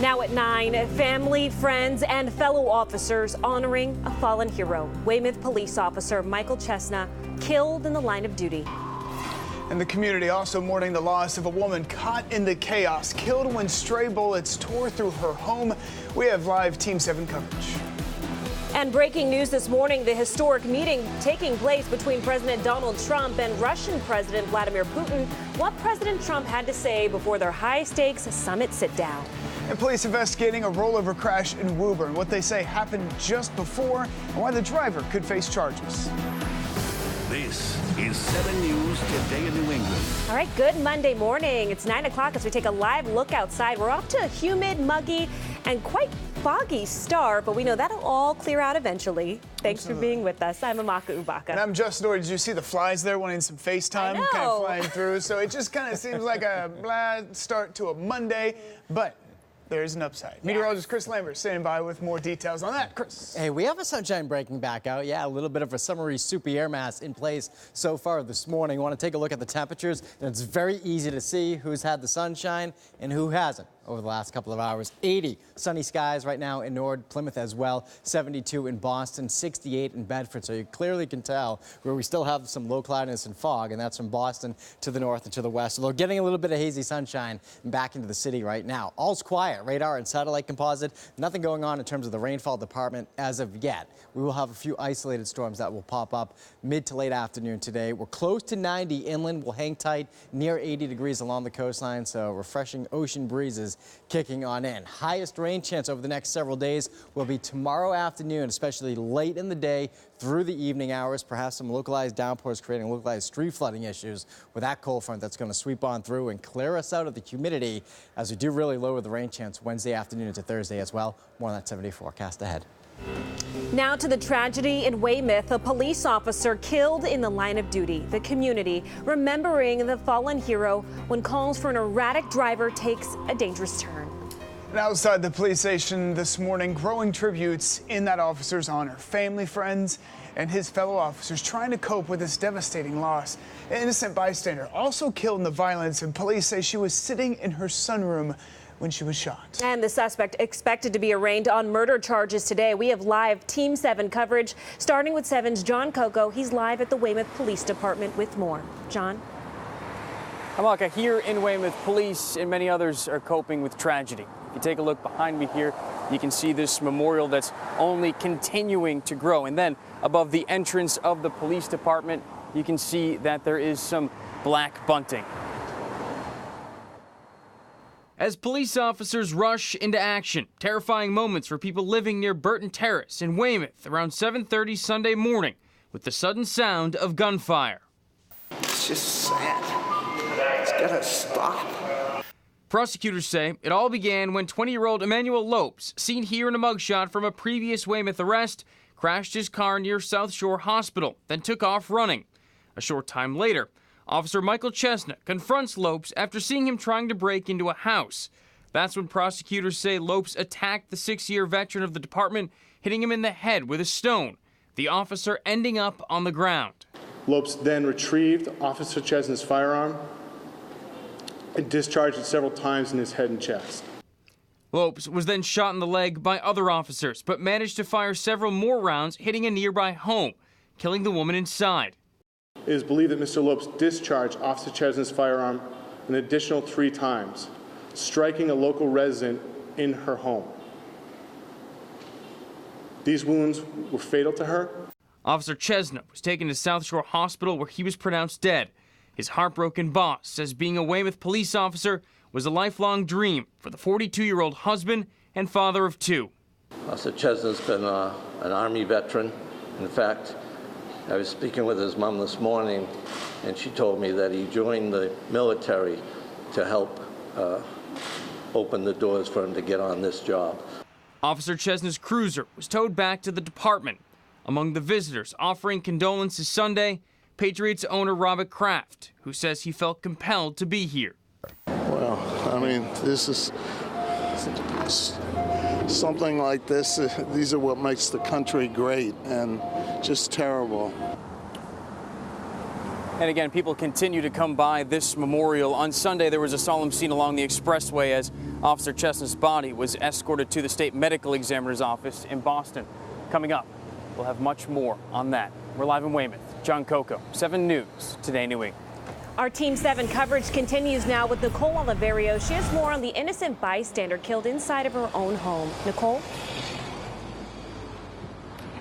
Now at 9, family, friends, and fellow officers honoring a fallen hero. Weymouth police officer Michael Chesna killed in the line of duty. And the community also mourning the loss of a woman caught in the chaos, killed when stray bullets tore through her home. We have live Team 7 coverage. And breaking news this morning, the historic meeting taking place between President Donald Trump and Russian President Vladimir Putin. What President Trump had to say before their high-stakes summit sit-down. And police investigating a rollover crash in Woburn. What they say happened just before and why the driver could face charges. This is 7 News Today in New England. All right, good Monday morning. It's 9 o'clock as we take a live look outside. We're off to a humid, muggy, and quite foggy start, but we know that'll all clear out eventually. Thanks for being with us. I'm Amaka Ubaka. And I'm Justin Orr. Did you see the flies there wanting some FaceTime kind of flying through? So it just kind of seems like a blah start to a Monday, but there's an upside. Meteorologist Chris Lambert standing by with more details on that. Chris. Hey, we have a sunshine breaking back out. Yeah, a little bit of a summery soupy air mass in place so far this morning. Want to take a look at the temperatures, and it's very easy to see who's had the sunshine and who hasn't over the last couple of hours. 80 sunny skies right now in Nord, Plymouth as well, 72 in Boston, 68 in Bedford. So you clearly can tell where we still have some low cloudiness and fog, and that's from Boston to the north and to the west. Although getting a little bit of hazy sunshine back into the city right now. All's quiet, radar and satellite composite. Nothing going on in terms of the rainfall department as of yet. We will have a few isolated storms that will pop up mid to late afternoon today. We're close to 90 inland. We'll hang tight near 80 degrees along the coastline, so refreshing ocean breezes kicking on in. Highest rain chance over the next several days will be tomorrow afternoon, especially late in the day through the evening hours. Perhaps some localized downpours creating localized street flooding issues with that cold front that's going to sweep on through and clear us out of the humidity as we do really lower the rain chance Wednesday afternoon into Thursday as well. More on that 7-day forecast ahead. Now to the tragedy in Weymouth, a police officer killed in the line of duty. The community remembering the fallen hero when calls for an erratic driver takes a dangerous turn. And outside the police station this morning, growing tributes in that officer's honor. Family, friends, and his fellow officers trying to cope with this devastating loss. An innocent bystander also killed in the violence, and police say she was sitting in her sunroom when she was shot. And the suspect expected to be arraigned on murder charges today. We have live Team 7 coverage, starting with 7's John Coco. He's live at the Weymouth Police Department with more. John? Amaka, here in Weymouth, police and many others are coping with tragedy. If you take a look behind me here, you can see this memorial that's only continuing to grow. And then above the entrance of the police department, you can see that there is some black bunting. As police officers rush into action, terrifying moments for people living near Burton Terrace in Weymouth around 7:30 Sunday morning with the sudden sound of gunfire. It's just sad. It's gotta stop. Prosecutors say it all began when 20-year-old Emmanuel Lopes, seen here in a mugshot from a previous Weymouth arrest, crashed his car near South Shore Hospital, then took off running. A short time later, Officer Michael Chesna confronts Lopes after seeing him trying to break into a house. That's when prosecutors say Lopes attacked the 6-year veteran of the department, hitting him in the head with a stone, the officer ending up on the ground. Lopes then retrieved Officer Chesna's firearm and discharged it several times in his head and chest. Lopes was then shot in the leg by other officers, but managed to fire several more rounds, hitting a nearby home, killing the woman inside. It is believed that Mr. Lopes discharged Officer Chesna's firearm an additional 3 times, striking a local resident in her home. These wounds were fatal to her. Officer Chesna was taken to South Shore Hospital where he was pronounced dead. His heartbroken boss says being a Weymouth police officer was a lifelong dream for the 42-year-old husband and father of 2. Officer Chesna's been an Army veteran. In fact, I was speaking with his mom this morning, and she told me that he joined the military to help open the doors for him to get on this job. Officer Chesna's cruiser was towed back to the department. Among the visitors offering condolences Sunday, Patriots owner Robert Kraft, who says he felt compelled to be here. Well, I mean, this is something like this. These are what makes the country great, and just terrible. And again, people continue to come by this memorial. On Sunday, there was a solemn scene along the expressway as Officer Chestnut's body was escorted to the state medical examiner's office in Boston. Coming up, we'll have much more on that. We're live in Weymouth. John Coco, 7 News, Today New England. Our Team 7 coverage continues now with Nicole Oliverio. She has more on the innocent bystander killed inside of her own home. Nicole?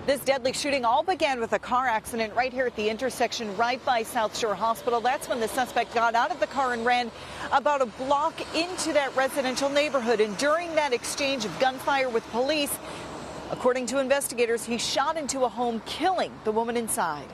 This deadly shooting all began with a car accident right here at the intersection right by South Shore Hospital. That's when the suspect got out of the car and ran about a block into that residential neighborhood. And during that exchange of gunfire with police, according to investigators, he shot into a home, killing the woman inside.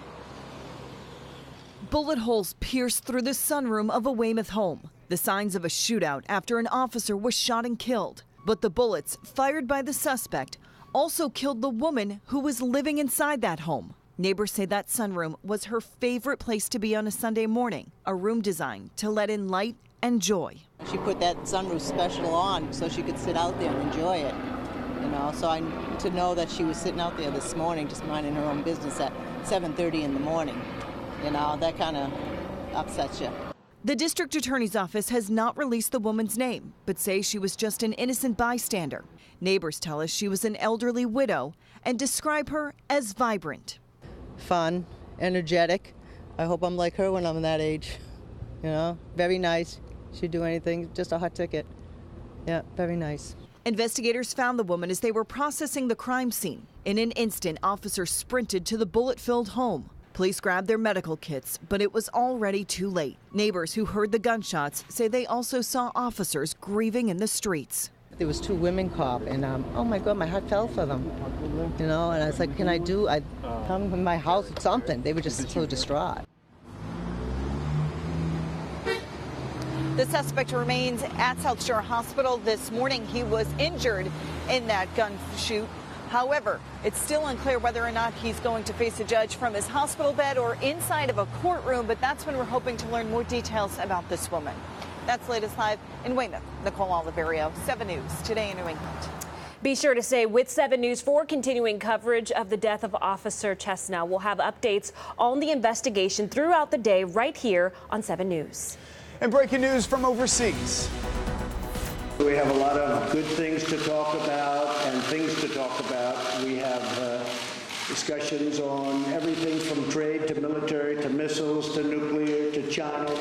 Bullet holes pierced through the sunroom of a Weymouth home. The signs of a shootout after an officer was shot and killed. But the bullets fired by the suspect also killed the woman who was living inside that home. Neighbors say that sunroom was her favorite place to be on a Sunday morning, a room designed to let in light and joy. She put that sunroof special on so she could sit out there and enjoy it. You know, so to know that she was sitting out there this morning just minding her own business at 7:30 in the morning, you know, that kind of upsets you. The district attorney's office has not released the woman's name, but say she was just an innocent bystander. Neighbors tell us she was an elderly widow and describe her as vibrant. Fun, energetic. I hope I'm like her when I'm that age. You know, very nice. She'd do anything, just a hot ticket. Yeah, very nice. Investigators found the woman as they were processing the crime scene. In an instant, officers sprinted to the bullet-filled home. Police grabbed their medical kits, but it was already too late. Neighbors who heard the gunshots say they also saw officers grieving in the streets. There was 2 women cop, and oh my God, my heart fell for them. You know, and I was like, can I come in my house with something? They were just so distraught. The suspect remains at South Shore Hospital. This morning, he was injured in that gun shoot. However, it's still unclear whether or not he's going to face a judge from his hospital bed or inside of a courtroom, but that's when we're hoping to learn more details about this woman. That's latest live in Weymouth. Nicole Oliverio, 7 News, Today in New England. Be sure to stay with 7 News for continuing coverage of the death of Officer Chestnut. We'll have updates on the investigation throughout the day right here on 7 News. And breaking news from overseas. We have a lot of good things to talk about and things to talk about. We have discussions on everything from trade to military to missiles to nuclear to China.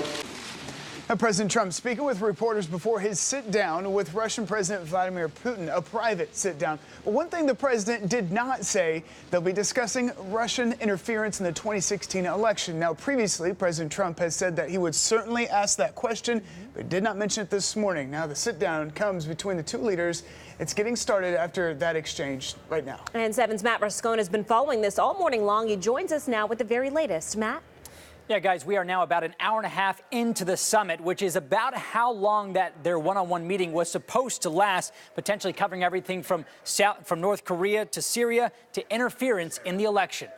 Now, President Trump speaking with reporters before his sit-down with Russian President Vladimir Putin, a private sit-down. But one thing the president did not say, they'll be discussing Russian interference in the 2016 election. Now, previously, President Trump has said that he would certainly ask that question, but did not mention it this morning. Now, the sit-down comes between the two leaders. It's getting started after that exchange right now. And 7's Matt Rascone has been following this all morning long. He joins us now with the very latest. Matt? Yeah, guys, we are now about an hour and a half into the summit, which is about how long that their one-on-one meeting was supposed to last, potentially covering everything from North Korea to Syria to interference in the election.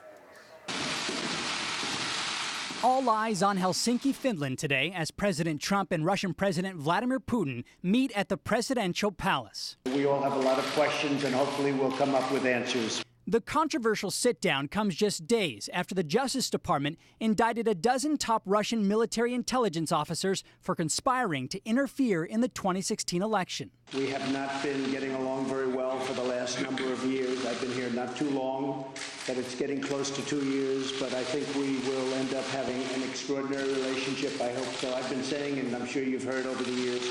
All eyes on Helsinki, Finland today as President Trump and Russian President Vladimir Putin meet at the presidential palace. We all have a lot of questions, and hopefully we'll come up with answers. The controversial sit-down comes just days after the Justice Department indicted a dozen top Russian military intelligence officers for conspiring to interfere in the 2016 election. We have not been getting along very well for the last number of years. I've been here not too long, but it's getting close to 2 years. But I think we will end up having an extraordinary relationship. I hope so. I've been saying, and I'm sure you've heard over the years,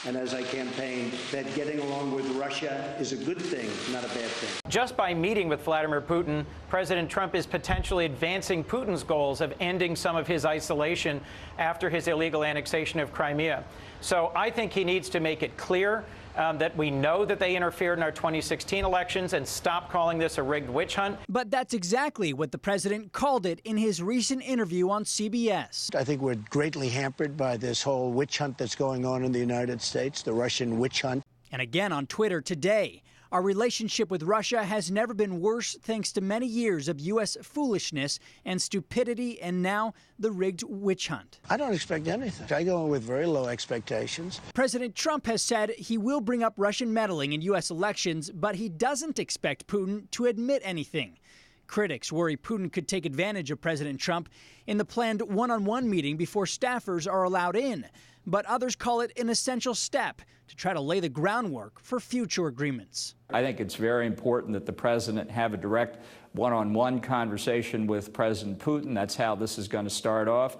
and as I campaigned, that getting along with Russia is a good thing, not a bad thing. Just by meeting with Vladimir Putin, President Trump is potentially advancing Putin's goals of ending some of his isolation after his illegal annexation of Crimea. So I think he needs to make it clear that we know that they interfered in our 2016 elections and stop calling this a rigged witch hunt. But that's exactly what the president called it in his recent interview on CBS. I think we're greatly hampered by this whole witch hunt that's going on in the United States, the Russian witch hunt. And again on Twitter today, our relationship with Russia has never been worse thanks to many years of U.S. foolishness and stupidity and now the rigged witch hunt. I don't expect anything. I go in with very low expectations. President Trump has said he will bring up Russian meddling in U.S. elections, but he doesn't expect Putin to admit anything. Critics worry Putin could take advantage of President Trump in the planned one-on-one meeting before staffers are allowed in. But others call it an essential step to try to lay the groundwork for future agreements. I think it's very important that the president have a direct one-on-one conversation with President Putin. That's how this is going to start off.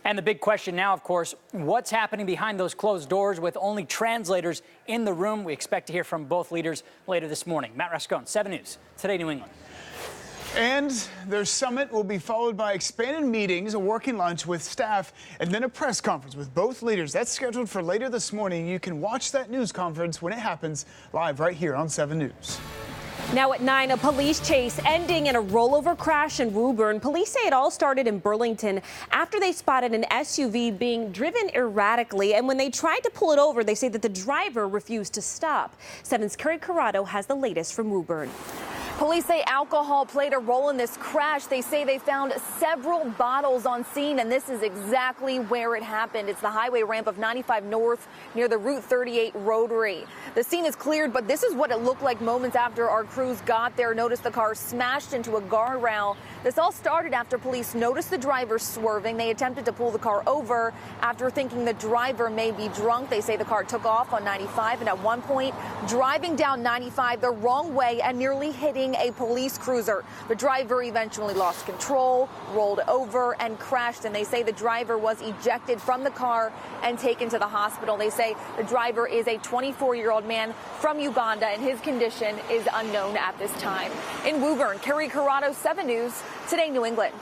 And the big question now, of course, what's happening behind those closed doors with only translators in the room? We expect to hear from both leaders later this morning. Matt Rascone, 7 News, Today New England. And their summit will be followed by expanded meetings, a working lunch with staff, and then a press conference with both leaders. That's scheduled for later this morning. You can watch that news conference when it happens live right here on 7 News. Now at 9, a police chase ending in a rollover crash in Woburn. Police say it all started in Burlington after they spotted an SUV being driven erratically. And when they tried to pull it over, they say that the driver refused to stop. 7's Carrie Corrado has the latest from Woburn. Police say alcohol played a role in this crash. They say they found several bottles on scene, and this is exactly where it happened. It's the highway ramp of 95 North near the Route 38 rotary. The scene is cleared, but this is what it looked like moments after our crews got there. Notice the car smashed into a guardrail. This all started after police noticed the driver swerving. They attempted to pull the car over after thinking the driver may be drunk. They say the car took off on 95 and at one point driving down 95 the wrong way and nearly hitting a police cruiser. The driver eventually lost control, rolled over and crashed, and they say the driver was ejected from the car and taken to the hospital. They say the driver is a 24-year-old man from Uganda, and his condition is unknown at this time. In Woburn, Carrie Corrado, 7 News, Today New England.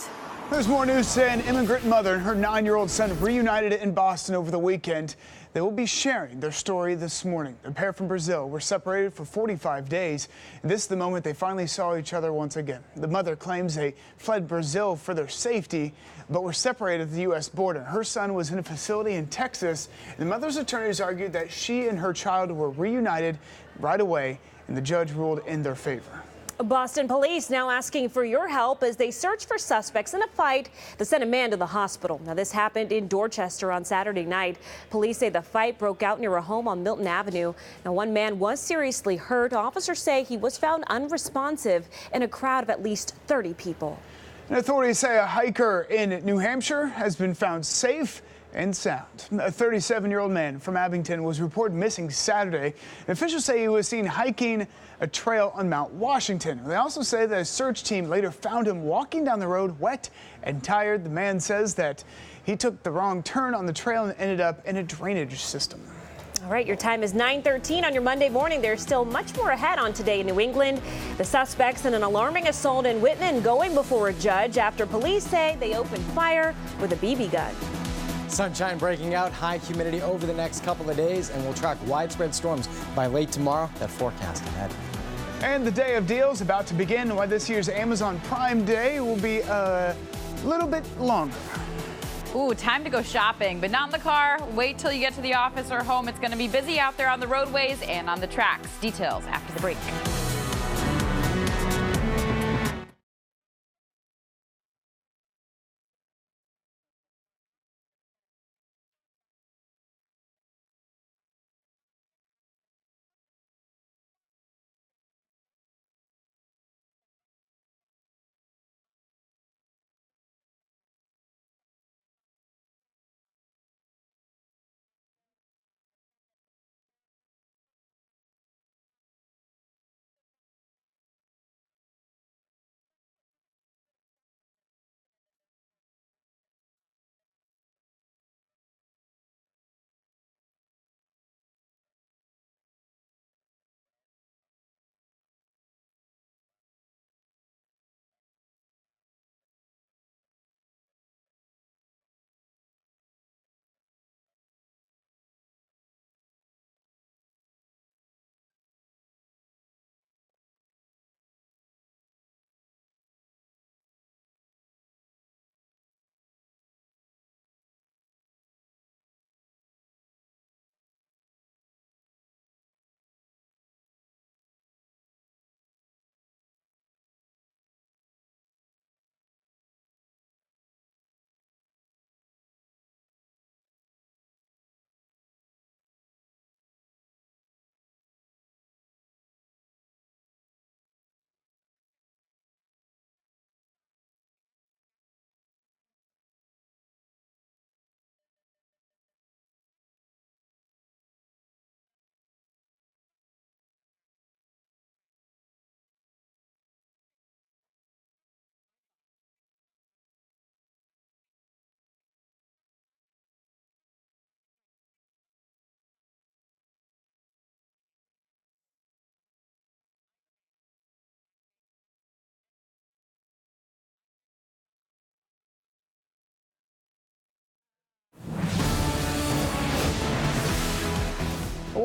There's more news today. An immigrant mother and her 9-year-old son reunited in Boston over the weekend. They will be sharing their story this morning. The pair from Brazil were separated for 45 days. And this is the moment they finally saw each other once again. The mother claims they fled Brazil for their safety, but were separated at the U.S. border. Her son was in a facility in Texas. The mother's attorneys argued that she and her child were reunited right away, and the judge ruled in their favor. Boston police now asking for your help as they search for suspects in a fight that sent a man to the hospital. Now, this happened in Dorchester on Saturday night. Police say the fight broke out near a home on Milton Avenue. Now, one man was seriously hurt. Officers say he was found unresponsive in a crowd of at least 30 people. And authorities say a hiker in New Hampshire has been found safe and sound. A 37-year-old man from Abington was reported missing Saturday. Officials say he was seen hiking a trail on Mount Washington. They also say that a search team later found him walking down the road wet and tired. The man says that he took the wrong turn on the trail and ended up in a drainage system. All right, your time is 9:13 on your Monday morning. There's still much more ahead on Today in New England. The suspects in an alarming assault in Whitman going before a judge after police say they opened fire with a BB gun. Sunshine breaking out, high humidity over the next couple of days, and we'll track widespread storms by late tomorrow. That forecast ahead. And the day of deals about to begin. Why this year's Amazon Prime Day will be a little bit longer. Ooh, time to go shopping, but not in the car. Wait till you get to the office or home. It's going to be busy out there on the roadways and on the tracks. Details after the break.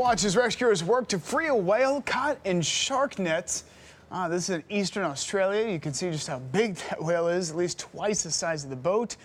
watch as rescuers work to free a whale caught in shark nets. This is in eastern Australia. You can see just how big that whale is, at least twice the size of the boat.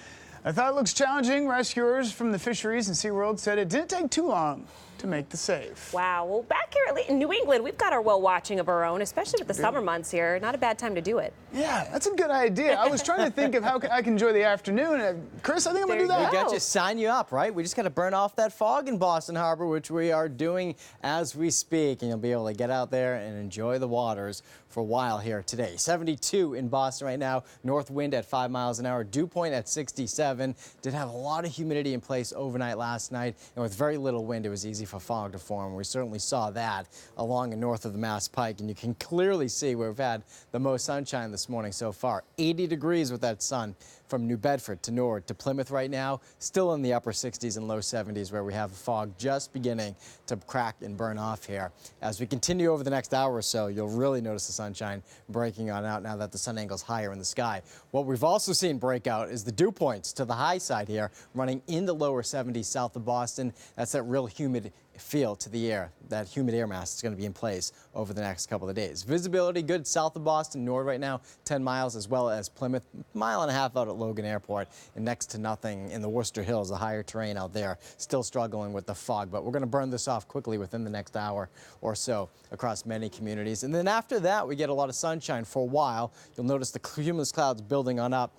I thought it looks challenging. Rescuers from the fisheries and SeaWorld said it didn't take too long to make the save. Wow. Well, back here in New England, we've got our whale watching of our own, especially with the summer months here. Not a bad time to do it. Yeah, that's a good idea. I was trying to think of how I can enjoy the afternoon. Chris, I think I'm going to do that. We got to sign you up, right? We just got to burn off that fog in Boston Harbor, which we are doing as we speak. And you'll be able to get out there and enjoy the waters for a while here today. 72 in Boston right now. North wind at 5 miles an hour. Dew point at 67. Did have a lot of humidity in place overnight last night. And with very little wind, it was easy for fog to form. We certainly saw that along and north of the Mass Pike. And you can clearly see where we've had the most sunshine this morning so far. 80 degrees with that sun from New Bedford to Norwood to Plymouth right now. Still in the upper 60s and low 70s where we have the fog just beginning to crack and burn off here. As we continue over the next hour or so, you'll really notice the sunshine breaking on out now that the sun angle's higher in the sky. What we've also seen break out is the dew points to the high side here, running in the lower 70s south of Boston. That's that real humid feel to the air. That humid air mass is going to be in place over the next couple of days. Visibility good south of Boston, Norwood right now, 10 miles, as well as Plymouth, mile and a half out at Logan Airport, and next to nothing in the Worcester Hills, the higher terrain out there, still struggling with the fog. But we're going to burn this off quickly within the next hour or so across many communities. And then after that, we get a lot of sunshine for a while. You'll notice the cumulus clouds building on up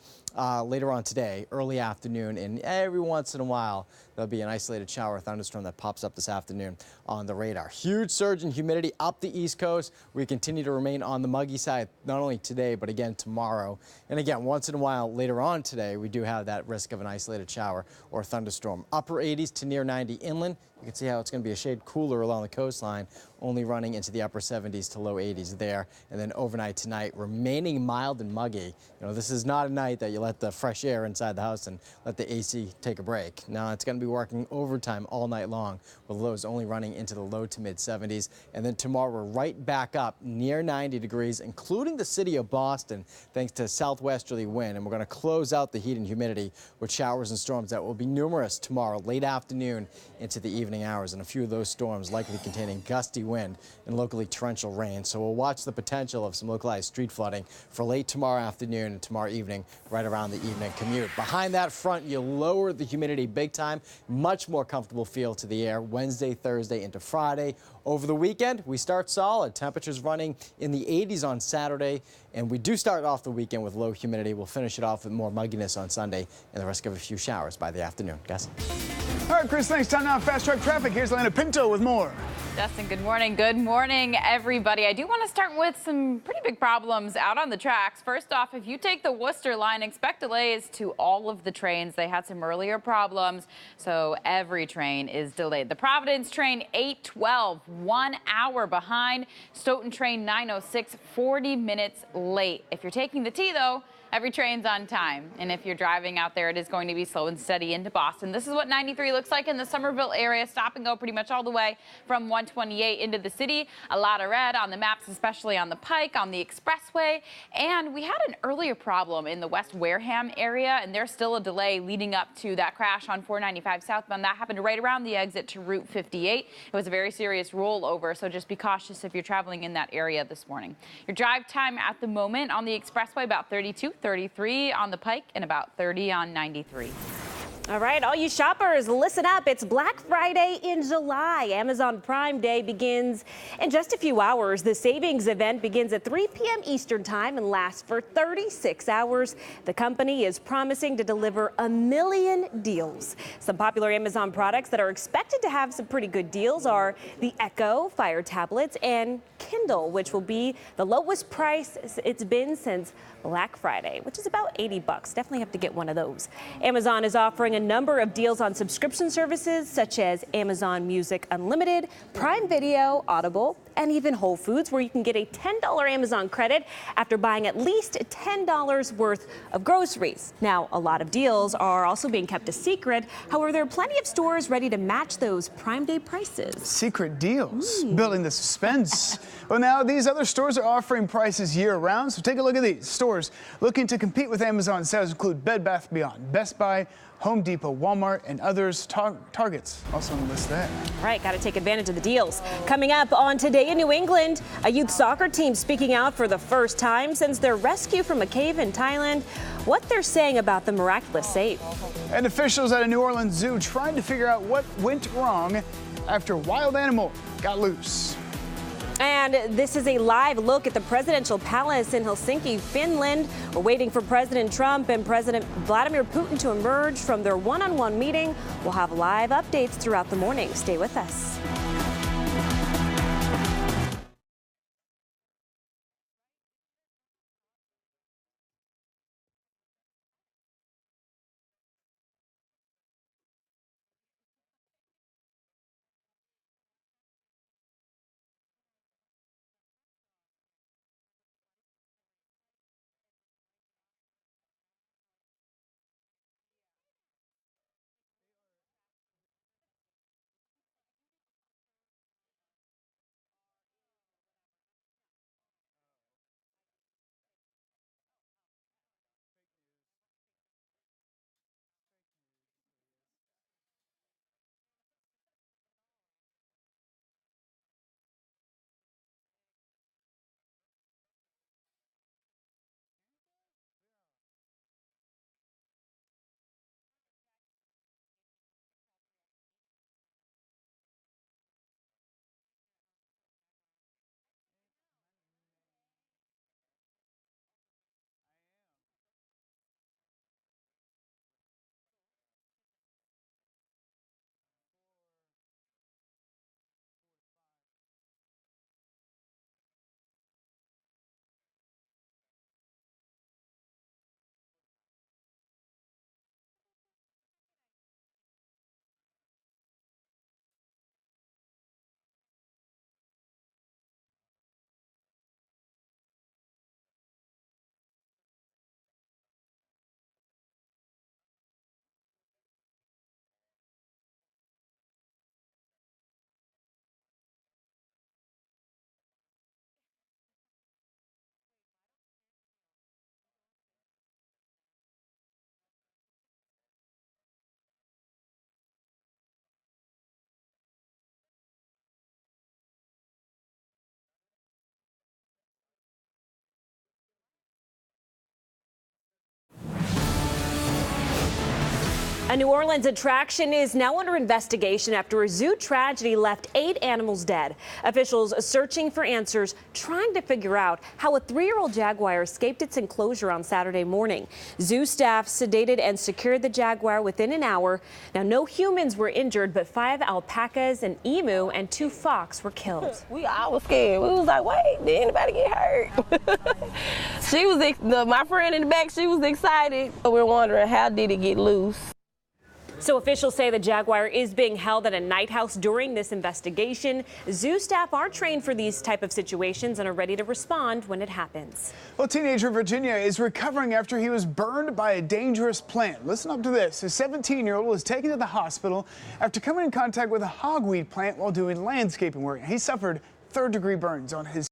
later on today, early afternoon, and every once in a while, there'll be an isolated shower or thunderstorm that pops up this afternoon on the radar. Huge surge in humidity up the East Coast. We continue to remain on the muggy side, not only today, but again tomorrow. And again, once in a while later on today, we do have that risk of an isolated shower or thunderstorm. Upper 80s to near 90 inland. You can see how it's going to be a shade cooler along the coastline, only running into the upper 70s to low 80s there. And then overnight tonight, remaining mild and muggy. You know, this is not a night that you let the fresh air inside the house and let the AC take a break. Now it's going to be working overtime all night long, with lows only running into the low to mid 70s. And then tomorrow we're right back up near 90 degrees, including the city of Boston, thanks to southwesterly wind. And we're going to close out the heat and humidity with showers and storms that will be numerous tomorrow, late afternoon into the evening hours, and a few of those storms likely containing gusty wind and locally torrential rain. So we'll watch the potential of some localized street flooding for late tomorrow afternoon and tomorrow evening, right around the evening commute. Behind that front, you lower the humidity big time, much more comfortable feel to the air Wednesday, Thursday into Friday. Over the weekend, we start solid. Temperatures running in the 80s on Saturday, and we do start off the weekend with low humidity. We'll finish it off with more mugginess on Sunday and the risk of a few showers by the afternoon. Guys? All right, Chris, thanks. Time now, Fast Track Traffic. Here's Lana Pinto with more. Justin, good morning. Good morning, everybody. I do want to start with some pretty big problems out on the tracks. First off, if you take the Worcester line, expect delays to all of the trains. They had some earlier problems, so every train is delayed. The Providence train 812, 1 hour behind. Stoughton train 906, 40 minutes late. If you're taking the T, though, every train's on time. And if you're driving out there, it is going to be slow and steady into Boston. This is what 93 looks like in the Somerville area. Stop and go pretty much all the way from 128 into the city. A lot of red on the maps, especially on the Pike, on the Expressway. And we had an earlier problem in the West Wareham area, and there's still a delay leading up to that crash on 495 southbound. That happened right around the exit to Route 58. It was a very serious rollover, so just be cautious if you're traveling in that area this morning. Your drive time at the moment on the Expressway, about 32. 33 on the Pike, and about 30 on 93. All right, all you shoppers, listen up. It's Black Friday in July. Amazon Prime Day begins in just a few hours. The savings event begins at 3 p.m. Eastern Time and lasts for 36 hours. The company is promising to deliver 1 million deals. Some popular Amazon products that are expected to have some pretty good deals are the Echo, Fire tablets, and Kindle, which will be the lowest price it's been since Black Friday, which is about $80. Definitely have to get one of those. Amazon is offering a number of deals on subscription services such as Amazon Music Unlimited, Prime Video, Audible, and even Whole Foods, where you can get a $10 Amazon credit after buying at least $10 worth of groceries. Now, a lot of deals are also being kept a secret. However, there are plenty of stores ready to match those Prime Day prices. Secret deals, building the suspense. Well, now these other stores are offering prices year-round, so take a look at these. Stores looking to compete with Amazon sales include Bed Bath & Beyond, Best Buy, Home Depot, Walmart, and others. Target's also on the list there. All right, got to take advantage of the deals. Coming up on Today in New England, a youth soccer team speaking out for the first time since their rescue from a cave in Thailand, what they're saying about the miraculous save. And officials at a New Orleans zoo trying to figure out what went wrong after a wild animal got loose. And this is a live look at the presidential palace in Helsinki, Finland. We're waiting for President Trump and President Vladimir Putin to emerge from their one-on-one meeting. We'll have live updates throughout the morning. Stay with us. A New Orleans attraction is now under investigation after a zoo tragedy left 8 animals dead. Officials searching for answers, trying to figure out how a 3-year-old jaguar escaped its enclosure on Saturday morning. Zoo staff sedated and secured the jaguar within an hour. Now, no humans were injured, but 5 alpacas, an emu, and 2 fox were killed. We all was scared. We was like, wait, did anybody get hurt? My friend in the back, she was excited. We're wondering, how did it get loose? So officials say the jaguar is being held at a night house during this investigation. Zoo staff are trained for these type of situations and are ready to respond when it happens. Well, teenager Virginia is recovering after he was burned by a dangerous plant. Listen up to this. His 17-year-old was taken to the hospital after coming in contact with a hogweed plant while doing landscaping work. He suffered 3rd-degree burns on his